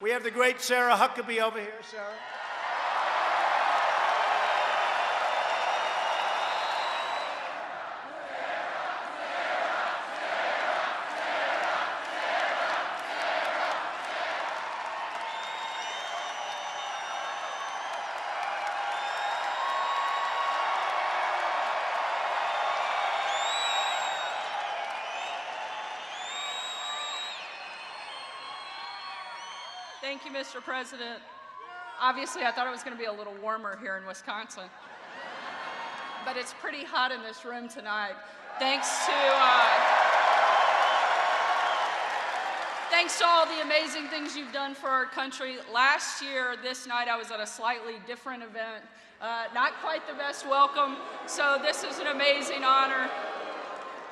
We have the great Sarah Huckabee over here. Sarah. Thank you, Mr. President. Obviously, I thought it was going to be a little warmer here in Wisconsin, but it's pretty hot in this room tonight. Thanks to all the amazing things you've done for our country. Last year, this night, I was at a slightly different event. Not quite the best welcome, so this is an amazing honor.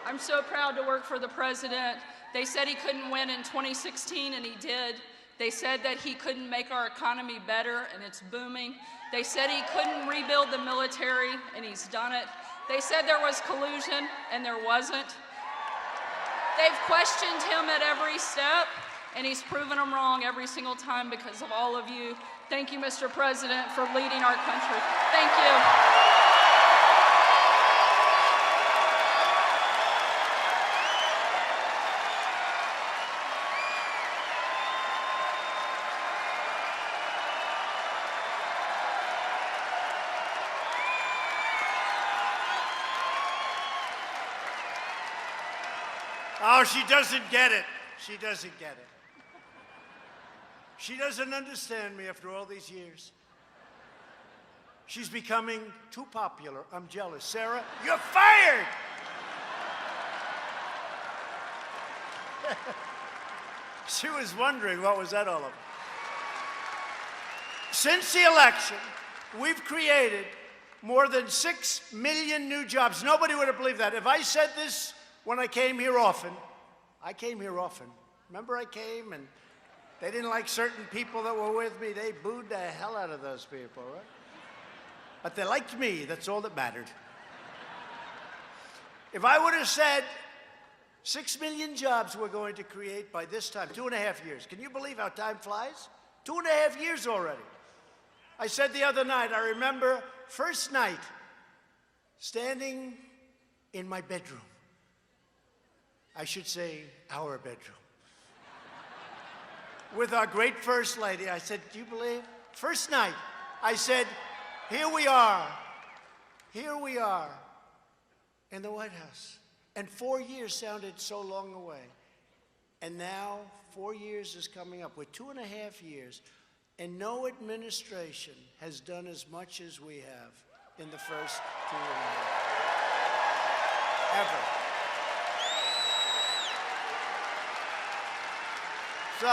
I'm so proud to work for the president. They said he couldn't win in 2016, and he did. They said that he couldn't make our economy better, and it's booming. They said he couldn't rebuild the military, and he's done it. They said there was collusion, and there wasn't. They've questioned him at every step, and he's proven them wrong every single time because of all of you. Thank you, Mr. President, for leading our country. Thank you. Oh, she doesn't get it. She doesn't get it. She doesn't understand me after all these years. She's becoming too popular. I'm jealous. Sarah, you're fired! She was wondering what was that all about. Since the election, we've created more than 6 million new jobs. Nobody would have believed that. If I said this when I came here often, I came here often. Remember I came and they didn't like certain people that were with me. They booed the hell out of those people, right? But they liked me. That's all that mattered. If I would have said 6 million jobs we're going to create by this time, 2.5 years. Can you believe how time flies? 2.5 years already. I said the other night, I remember first night standing in my bedroom. I should say our bedroom. With our great First Lady. I said, do you believe? First night, I said, here we are in the White House. And 4 years sounded so long away. And now 4 years is coming up. We're 2.5 years. And no administration has done as much as we have in the first 2.5 ever. So,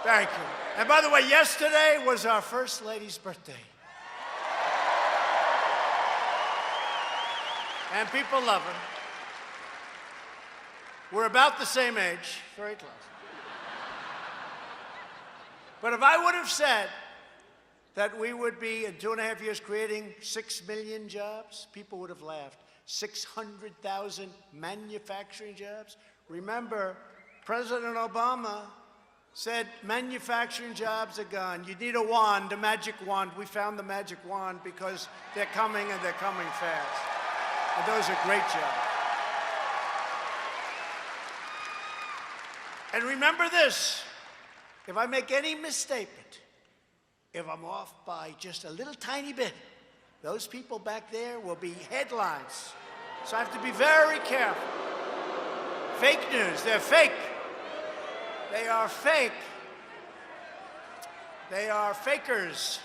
thank you. And by the way, yesterday was our First Lady's birthday. And people love her. We're about the same age, very close. But if I would have said that we would be, in 2.5 years, creating 6 million jobs, people would have laughed. 600,000 manufacturing jobs. Remember, President Obama said manufacturing jobs are gone. You need a wand, a magic wand. We found the magic wand because they're coming and they're coming fast. And those are great jobs. And remember this, if I make any misstatement, if I'm off by just a little tiny bit, those people back there will be headlines. So I have to be very careful. Fake news, they're fake. They are fake. They are fakers.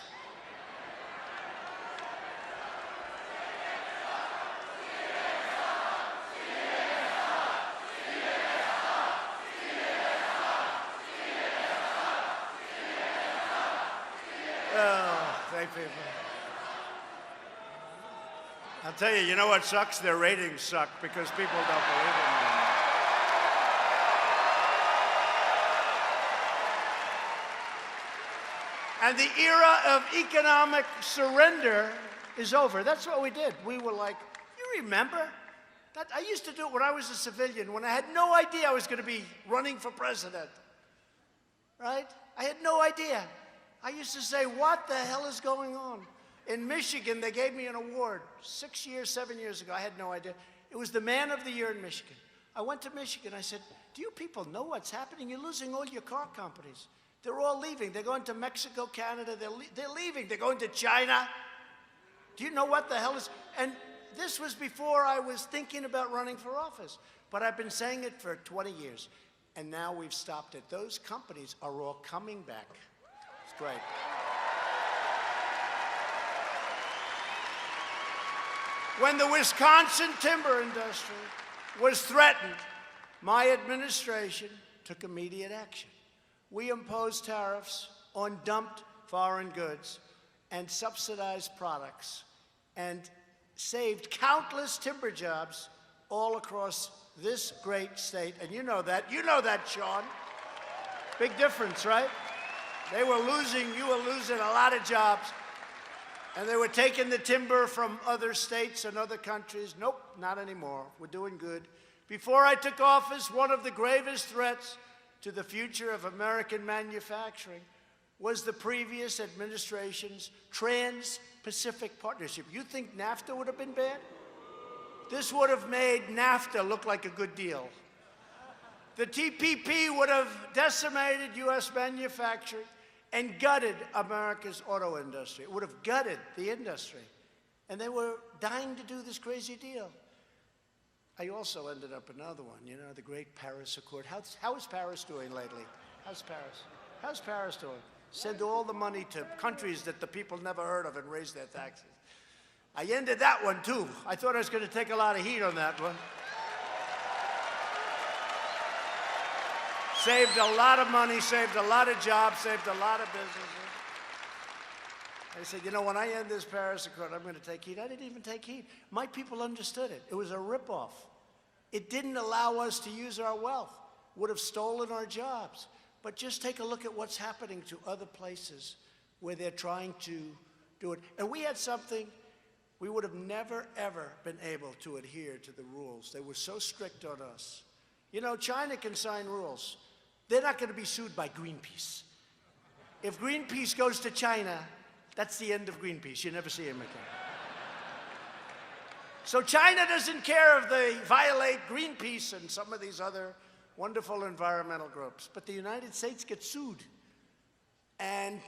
Oh, thank people. I'll tell you, you know what sucks? Their ratings suck because people don't believe in them. And the era of economic surrender is over. That's what we did. We were like, you remember? I used to do it when I was a civilian, when I had no idea I was going to be running for president. Right? I had no idea. I used to say, what the hell is going on? In Michigan, they gave me an award 6 years, 7 years ago. I had no idea. It was the Man of the Year in Michigan. I went to Michigan. I said, do you people know what's happening? You're losing all your car companies. They're all leaving. They're going to Mexico, Canada. They're leaving. They're going to China. Do you know what the hell is? And this was before I was thinking about running for office. But I've been saying it for 20 years. And now we've stopped it. Those companies are all coming back. It's great. When the Wisconsin timber industry was threatened, my administration took immediate action. We imposed tariffs on dumped foreign goods and subsidized products and saved countless timber jobs all across this great state. And you know that. You know that, Sean. Big difference, right? They were losing, you were losing a lot of jobs. And they were taking the timber from other states and other countries. Nope, not anymore. We're doing good. Before I took office, one of the gravest threats to the future of American manufacturing was the previous administration's Trans-Pacific Partnership. You think NAFTA would have been bad? This would have made NAFTA look like a good deal. The TPP would have decimated U.S. manufacturing and gutted America's auto industry. It would have gutted the industry. And they were dying to do this crazy deal. I also ended up another one, you know, the great Paris Accord. How is Paris doing lately? How's Paris? How's Paris doing? Send all the money to countries that the people never heard of and raise their taxes. I ended that one, too. I thought I was going to take a lot of heat on that one. Saved a lot of money, saved a lot of jobs, saved a lot of businesses. I said, you know, when I end this Paris Accord, I'm going to take heat. I didn't even take heat. My people understood it. It was a ripoff. It didn't allow us to use our wealth. Would have stolen our jobs. But just take a look at what's happening to other places where they're trying to do it. And we had something we would have never, ever been able to adhere to the rules. They were so strict on us. You know, China can sign rules. They're not going to be sued by Greenpeace. If Greenpeace goes to China, that's the end of Greenpeace. You never see him again. So China doesn't care if they violate Greenpeace and some of these other wonderful environmental groups. But the United States gets sued. And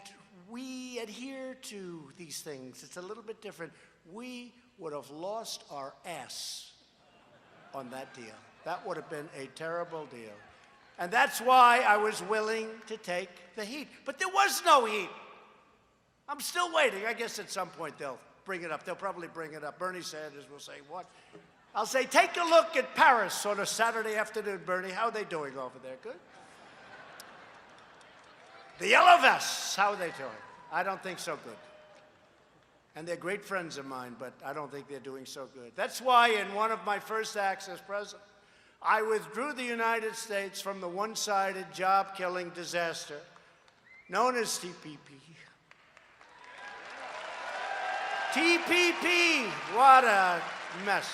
we adhere to these things. It's a little bit different. We would have lost our ass on that deal. That would have been a terrible deal. And that's why I was willing to take the heat. But there was no heat. I'm still waiting. I guess at some point they'll bring it up. They'll probably bring it up. Bernie Sanders will say, what? I'll say, take a look at Paris on a Saturday afternoon, Bernie. How are they doing over there? Good? The Yellow Vests, how are they doing? I don't think so good. And they're great friends of mine, but I don't think they're doing so good. That's why in one of my first acts as president, I withdrew the United States from the one-sided job-killing disaster known as TPP. TPP, what a mess.